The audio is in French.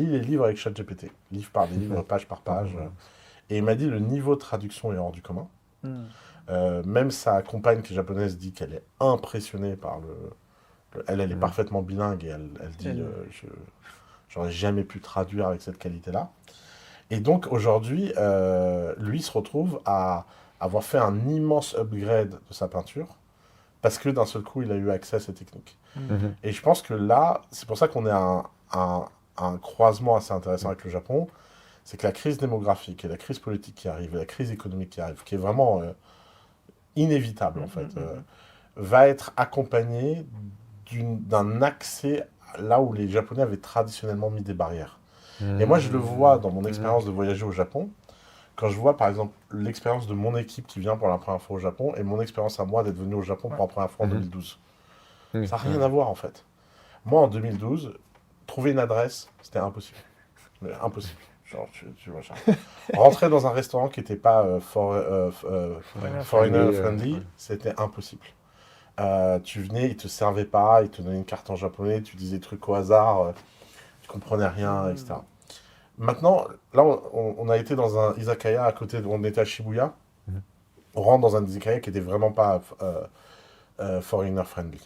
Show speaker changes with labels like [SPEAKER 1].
[SPEAKER 1] lis les livres avec ChatGPT, livre par livre, page par page. Et il m'a dit le niveau de traduction est hors du commun.
[SPEAKER 2] Mm.
[SPEAKER 1] Même sa compagne qui est japonaise dit qu'elle est impressionnée par elle est parfaitement bilingue et elle dit
[SPEAKER 2] Elle-
[SPEAKER 1] j'aurais jamais pu traduire avec cette qualité-là. Et donc aujourd'hui, lui se retrouve à avoir fait un immense upgrade de sa peinture parce que d'un seul coup, il a eu accès à ces techniques.
[SPEAKER 2] Mm.
[SPEAKER 3] Mhm.
[SPEAKER 1] Et je pense que là, c'est pour ça qu'on est à un croisement assez intéressant avec le Japon, c'est que la crise démographique et la crise politique qui arrive, et la crise économique qui arrive, qui est vraiment inévitable
[SPEAKER 2] Mm,
[SPEAKER 1] en
[SPEAKER 2] mm,
[SPEAKER 1] fait,
[SPEAKER 2] mm,
[SPEAKER 1] va être accompagnée d'un accès là où les Japonais avaient traditionnellement mis des barrières. Et moi, je le vois dans mon expérience de voyager au Japon, quand je vois par exemple l'expérience de mon équipe qui vient pour la première fois au Japon et mon expérience à moi d'être venu au Japon
[SPEAKER 2] ouais.
[SPEAKER 1] pour la première fois en
[SPEAKER 3] Mhm.
[SPEAKER 1] 2012.
[SPEAKER 3] Oui,
[SPEAKER 1] Ça n'a rien
[SPEAKER 3] ouais.
[SPEAKER 1] à voir en fait. Moi en 2012, trouver une adresse, c'était impossible. Mais impossible. Genre, tu vois, genre, rentrer dans un restaurant qui n'était pas
[SPEAKER 2] Foreigner
[SPEAKER 1] foreigner
[SPEAKER 2] friendly.
[SPEAKER 1] friendly, c'était impossible. Tu venais, ils te servaient pas, ils te donnaient une carte en japonais, tu disais des trucs au hasard, tu comprenais rien,
[SPEAKER 2] Mm.
[SPEAKER 1] etc. Maintenant, là, on a été dans un izakaya à côté, on était à Shibuya,
[SPEAKER 3] Mhm.
[SPEAKER 1] on rentre dans un izakaya qui était vraiment pas foreigner friendly.